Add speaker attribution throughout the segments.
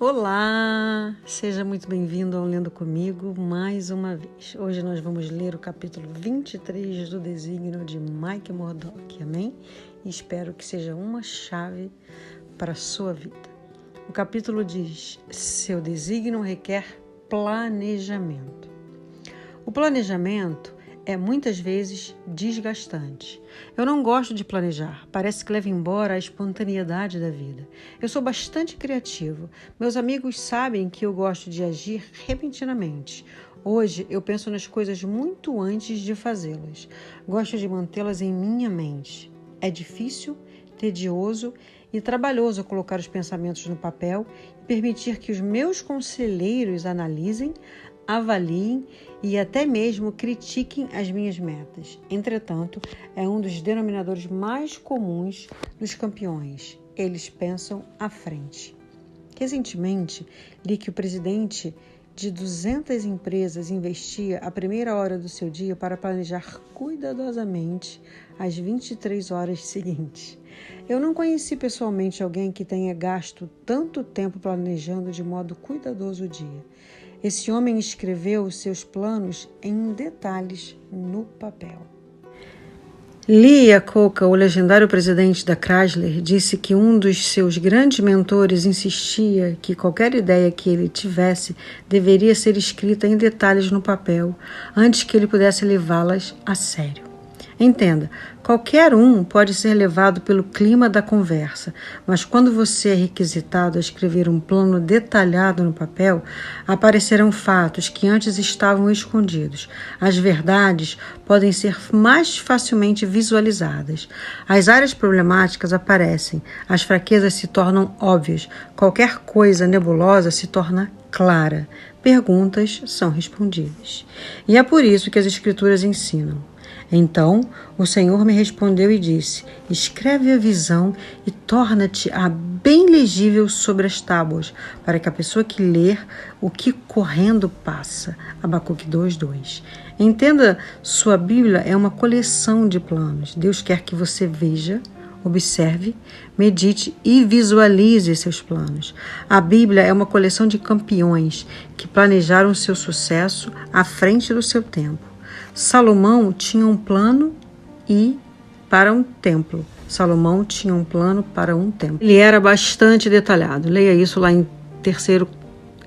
Speaker 1: Olá, seja muito bem-vindo ao Lendo Comigo mais uma vez. Hoje nós vamos ler o capítulo 23 do Desígnio de Mike Murdock, amém? E espero que seja uma chave para a sua vida. O capítulo diz: seu desígnio requer planejamento. O planejamento é muitas vezes desgastante. Eu não gosto de planejar, parece que leva embora a espontaneidade da vida. Eu sou bastante criativo. Meus amigos sabem que eu gosto de agir repentinamente. Hoje eu penso nas coisas muito antes de fazê-las. Gosto de mantê-las em minha mente. É difícil, tedioso e trabalhoso colocar os pensamentos no papel e permitir que os meus conselheiros analisem, avaliem e até mesmo critiquem as minhas metas. Entretanto, é um dos denominadores mais comuns dos campeões. Eles pensam à frente. Recentemente, li que o presidente de 200 empresas investia a primeira hora do seu dia para planejar cuidadosamente as 23 horas seguintes. Eu não conheci pessoalmente alguém que tenha gasto tanto tempo planejando de modo cuidadoso o dia. Esse homem escreveu os seus planos em detalhes no papel. Lee Iacocca, o legendário presidente da Chrysler, disse que um dos seus grandes mentores insistia que qualquer ideia que ele tivesse deveria ser escrita em detalhes no papel antes que ele pudesse levá-las a sério. Entenda, qualquer um pode ser levado pelo clima da conversa, mas quando você é requisitado a escrever um plano detalhado no papel, aparecerão fatos que antes estavam escondidos. As verdades podem ser mais facilmente visualizadas. As áreas problemáticas aparecem, as fraquezas se tornam óbvias, qualquer coisa nebulosa se torna clara. Perguntas são respondidas. E é por isso que as Escrituras ensinam. Então o Senhor me respondeu e disse: escreve a visão e torna-te-a bem legível sobre as tábuas, para que a pessoa que ler o que correndo passa. Abacuque 2:2. Entenda, sua Bíblia é uma coleção de planos. Deus quer que você veja, observe, medite e visualize seus planos. A Bíblia é uma coleção de campeões que planejaram seu sucesso à frente do seu tempo. Salomão tinha um plano para um templo. Ele era bastante detalhado. Leia isso lá em 3º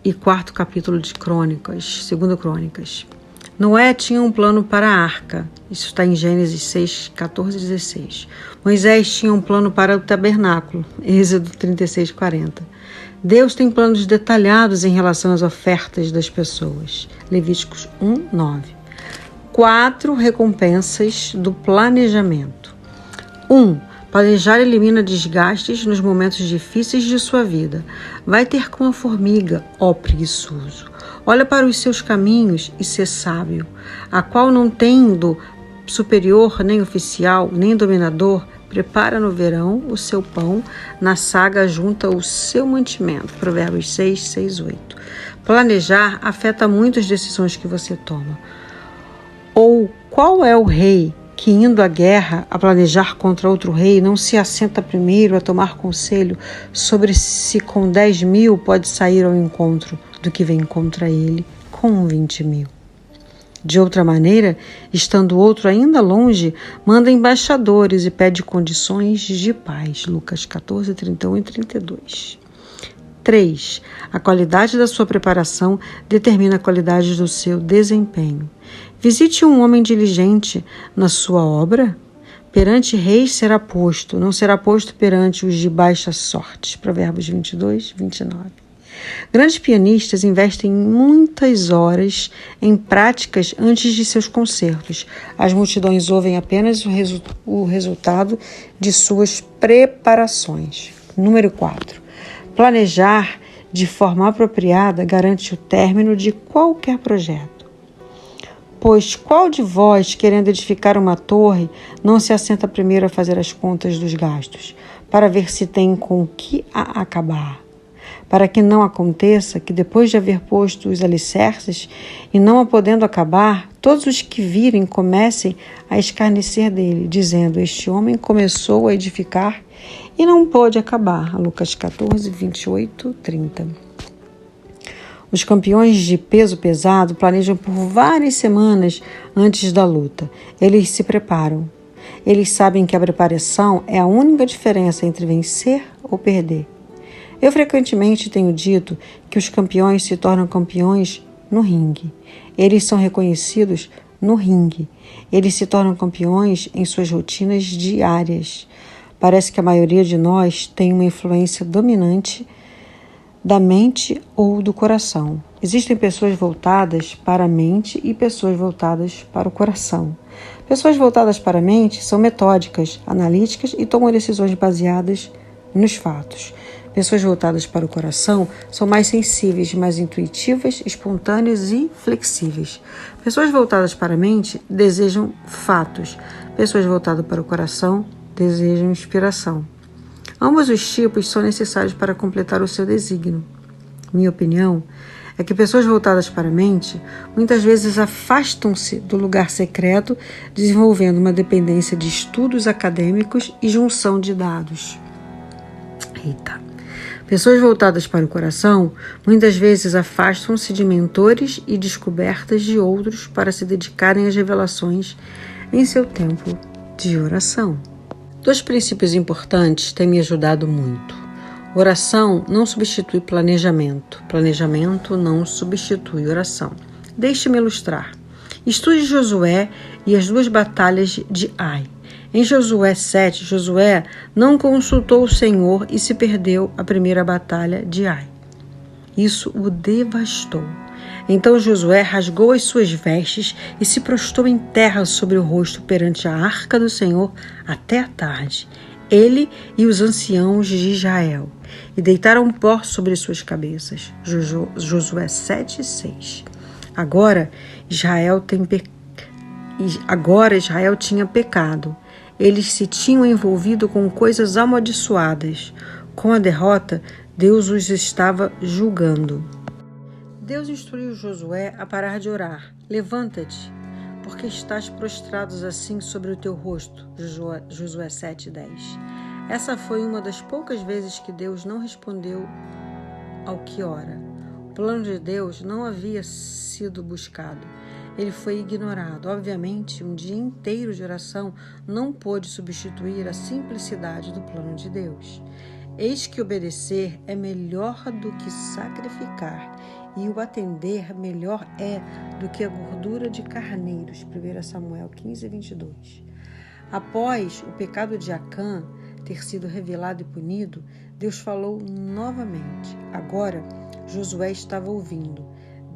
Speaker 1: e 4º capítulo de Crônicas, 2 Crônicas. Noé tinha um plano para a arca. Isso está em Gênesis 6, 14 e 16. Moisés tinha um plano para o tabernáculo. Êxodo 36, 40. Deus tem planos detalhados em relação às ofertas das pessoas. Levíticos 1, 9. 4 recompensas do planejamento. 1. Planejar elimina desgastes nos momentos difíceis de sua vida. Vai ter como a formiga, ó preguiçoso. Olha para os seus caminhos e sê sábio, a qual não tendo superior, nem oficial, nem dominador, prepara no verão o seu pão, na saga junta o seu mantimento. Provérbios 6, 6, 8. Planejar afeta muito as decisões que você toma. Ou qual é o rei que, indo à guerra a planejar contra outro rei, não se assenta primeiro a tomar conselho sobre se com 10.000 pode sair ao encontro do que vem contra ele com 20.000? De outra maneira, estando outro ainda longe, manda embaixadores e pede condições de paz. Lucas 14, 31 e 32. 3. A qualidade da sua preparação determina a qualidade do seu desempenho. Visite um homem diligente na sua obra. Perante reis será posto, não será posto perante os de baixa sorte. Provérbios 22, 29. Grandes pianistas investem muitas horas em práticas antes de seus concertos. As multidões ouvem apenas o resultado de suas preparações. Número 4. Planejar de forma apropriada garante o término de qualquer projeto. Pois qual de vós, querendo edificar uma torre, não se assenta primeiro a fazer as contas dos gastos, para ver se tem com o que a acabar? Para que não aconteça que, depois de haver posto os alicerces e não a podendo acabar, todos os que virem comecem a escarnecer dele, dizendo: este homem começou a edificar e não pôde acabar. Lucas 14, 28, 30. Os campeões de peso pesado planejam por várias semanas antes da luta. Eles se preparam. Eles sabem que a preparação é a única diferença entre vencer ou perder. Eu frequentemente tenho dito que os campeões se tornam campeões no ringue. Eles são reconhecidos no ringue. Eles se tornam campeões em suas rotinas diárias. Parece que a maioria de nós tem uma influência dominante da mente ou do coração. Existem pessoas voltadas para a mente e pessoas voltadas para o coração. Pessoas voltadas para a mente são metódicas, analíticas e tomam decisões baseadas nos fatos. Pessoas voltadas para o coração são mais sensíveis, mais intuitivas, espontâneas e flexíveis. Pessoas voltadas para a mente desejam fatos. Pessoas voltadas para o coração desejam inspiração. Ambos os tipos são necessários para completar o seu desígnio. Minha opinião é que pessoas voltadas para a mente muitas vezes afastam-se do lugar secreto, desenvolvendo uma dependência de estudos acadêmicos e junção de dados. Pessoas voltadas para o coração muitas vezes afastam-se de mentores e descobertas de outros para se dedicarem às revelações em seu tempo de oração. 2 princípios importantes têm me ajudado muito. Oração não substitui planejamento. Planejamento não substitui oração. Deixe-me ilustrar. Estude Josué e as 2 batalhas de Ai. Em Josué 7, Josué não consultou o Senhor e se perdeu a primeira batalha de Ai. Isso o devastou. Então Josué rasgou as suas vestes e se prostrou em terra sobre o rosto perante a arca do Senhor até a tarde, ele e os anciãos de Israel, e deitaram pó sobre suas cabeças. Josué 7:6. Agora Israel tinha pecado. Eles se tinham envolvido com coisas amaldiçoadas. Com a derrota, Deus os estava julgando. Deus instruiu Josué a parar de orar. Levanta-te, porque estás prostrados assim sobre o teu rosto. Josué 7:10. Essa foi uma das poucas vezes que Deus não respondeu ao que ora. O plano de Deus não havia sido buscado. Ele foi ignorado. Obviamente, um dia inteiro de oração não pôde substituir a simplicidade do plano de Deus. Eis que obedecer é melhor do que sacrificar, e o atender melhor é do que a gordura de carneiros. 1 Samuel 15:22. Após o pecado de Acã ter sido revelado e punido, Deus falou novamente. Agora, Josué estava ouvindo.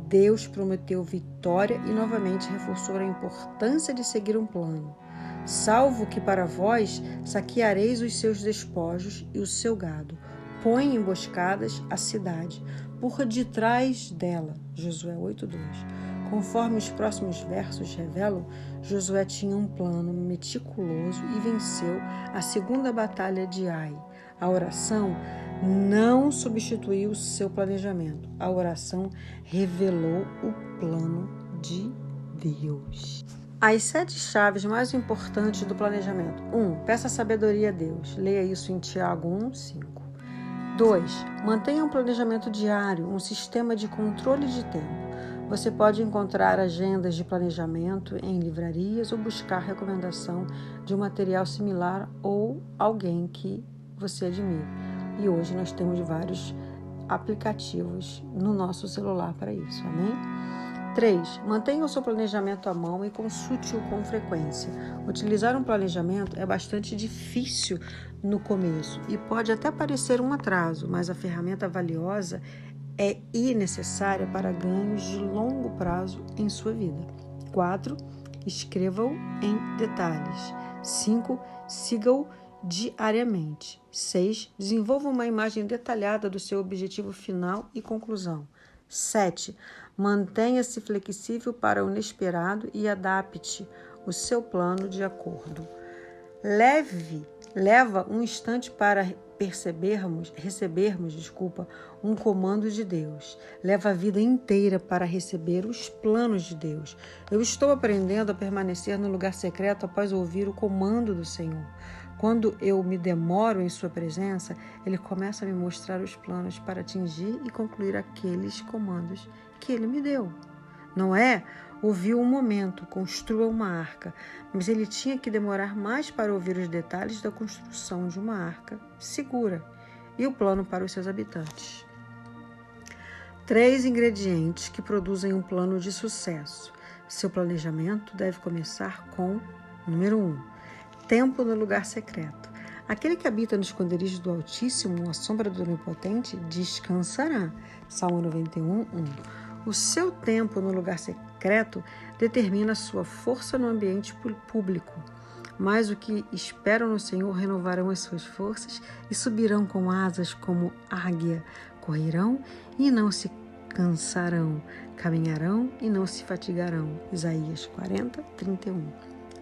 Speaker 1: Deus prometeu vitória e novamente reforçou a importância de seguir um plano. Salvo que para vós saqueareis os seus despojos e o seu gado. Põe emboscadas a cidade, por detrás dela. Josué 8:2. Conforme os próximos versos revelam, Josué tinha um plano meticuloso e venceu a segunda batalha de Ai. A oração não substituiu seu planejamento. A oração revelou o plano de Deus. As 7 chaves mais importantes do planejamento. 1. Peça sabedoria a Deus. Leia isso em Tiago 1:5. 2. Mantenha um planejamento diário, um sistema de controle de tempo. Você pode encontrar agendas de planejamento em livrarias ou buscar recomendação de um material similar ou alguém que você admire. E hoje nós temos vários aplicativos no nosso celular para isso, amém? 3. Mantenha o seu planejamento à mão e consulte-o com frequência. Utilizar um planejamento é bastante difícil no começo e pode até parecer um atraso, mas a ferramenta valiosa é necessária para ganhos de longo prazo em sua vida. 4. Escreva-o em detalhes. 5. Siga-o diariamente. 6. Desenvolva uma imagem detalhada do seu objetivo final e conclusão. 7. Mantenha-se flexível para o inesperado e adapte o seu plano de acordo. Leva um instante para recebermos um comando de Deus. Leva a vida inteira para receber os planos de Deus. Eu estou aprendendo a permanecer no lugar secreto após ouvir o comando do Senhor. Quando eu me demoro em sua presença, Ele começa a me mostrar os planos para atingir e concluir aqueles comandos que Ele me deu. Noé ouviu um momento, construa uma arca, mas ele tinha que demorar mais para ouvir os detalhes da construção de uma arca segura e o plano para os seus habitantes. 3 ingredientes que produzem um plano de sucesso. Seu planejamento deve começar com, número 1, tempo no lugar secreto. Aquele que habita no esconderijo do Altíssimo, à sombra do Onipotente, descansará. Salmo 91, 1. O seu tempo no lugar secreto determina sua força no ambiente público. Mas os que esperam no Senhor renovarão as suas forças e subirão com asas como águia. Correrão e não se cansarão, caminharão e não se fatigarão. Isaías 40, 31.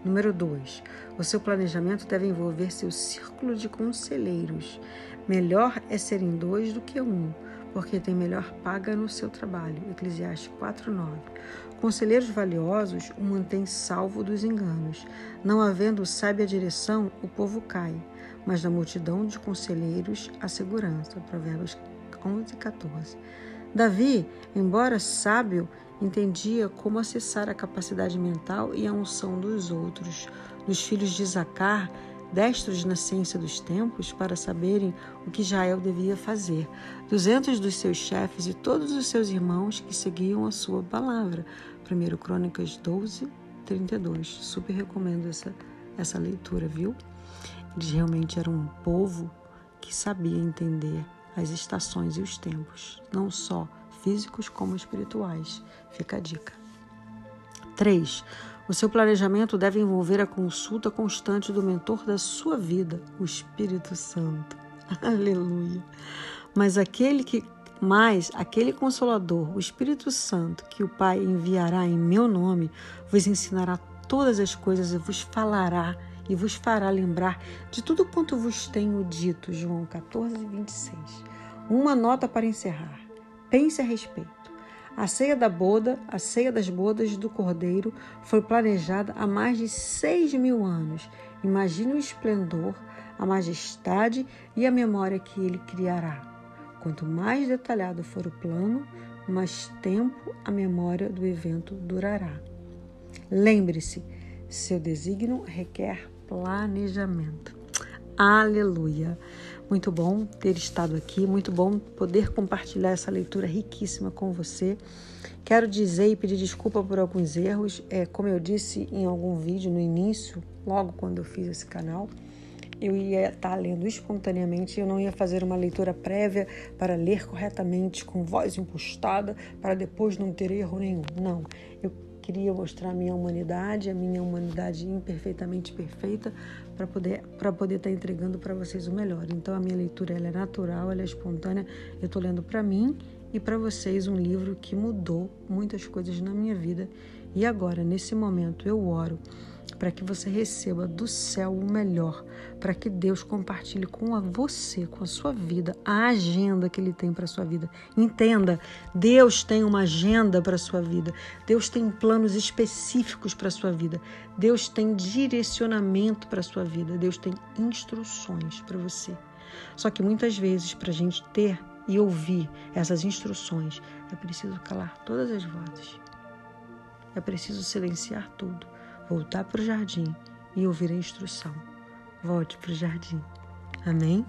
Speaker 1: Número 2. O seu planejamento deve envolver seu círculo de conselheiros. Melhor é serem 2 do que 1, porque tem melhor paga no seu trabalho. Eclesiastes 4:9. Conselheiros valiosos o mantêm salvo dos enganos. Não havendo sábia direção, o povo cai, mas na multidão de conselheiros há segurança. Provérbios 11:14. Davi, embora sábio, entendia como acessar a capacidade mental e a unção dos outros, dos filhos de Zacar, destros na ciência dos tempos, para saberem o que Israel devia fazer. 200 dos seus chefes e todos os seus irmãos que seguiam a sua palavra. 1 Crônicas 12, 32. Super recomendo essa leitura, viu? Eles realmente eram um povo que sabia entender as estações e os tempos, não só físicos como espirituais. Fica a dica. 3. O seu planejamento deve envolver a consulta constante do mentor da sua vida, o Espírito Santo. Aleluia! Mas aquele Consolador, o Espírito Santo, que o Pai enviará em meu nome, vos ensinará todas as coisas e vos falará e vos fará lembrar de tudo quanto vos tenho dito. João 14, 26. Uma nota para encerrar. Pense a respeito. A ceia das bodas do Cordeiro foi planejada há mais de 6.000 anos. Imagine o esplendor, a majestade e a memória que ele criará. Quanto mais detalhado for o plano, mais tempo a memória do evento durará. Lembre-se, seu desígnio requer planejamento. Aleluia! Muito bom ter estado aqui, muito bom poder compartilhar essa leitura riquíssima com você. Quero dizer e pedir desculpa por alguns erros. Como eu disse em algum vídeo no início, logo quando eu fiz esse canal, eu ia estar lendo espontaneamente, eu não ia fazer uma leitura prévia para ler corretamente com voz impostada, para depois não ter erro nenhum. Não, eu queria mostrar a minha humanidade imperfeitamente perfeita, para poder estar entregando para vocês o melhor. Então a minha leitura ela é natural, ela é espontânea. Eu estou lendo para mim e para vocês um livro que mudou muitas coisas na minha vida. E agora, nesse momento, eu oro para que você receba do céu o melhor, para que Deus compartilhe com você, com a sua vida, a agenda que Ele tem para a sua vida. Entenda, Deus tem uma agenda para a sua vida, Deus tem planos específicos para a sua vida, Deus tem direcionamento para a sua vida, Deus tem instruções para você. Só que muitas vezes, para a gente ter e ouvir essas instruções, é preciso calar todas as vozes, é preciso silenciar tudo, voltar para o jardim e ouvir a instrução. Volte para o jardim. Amém?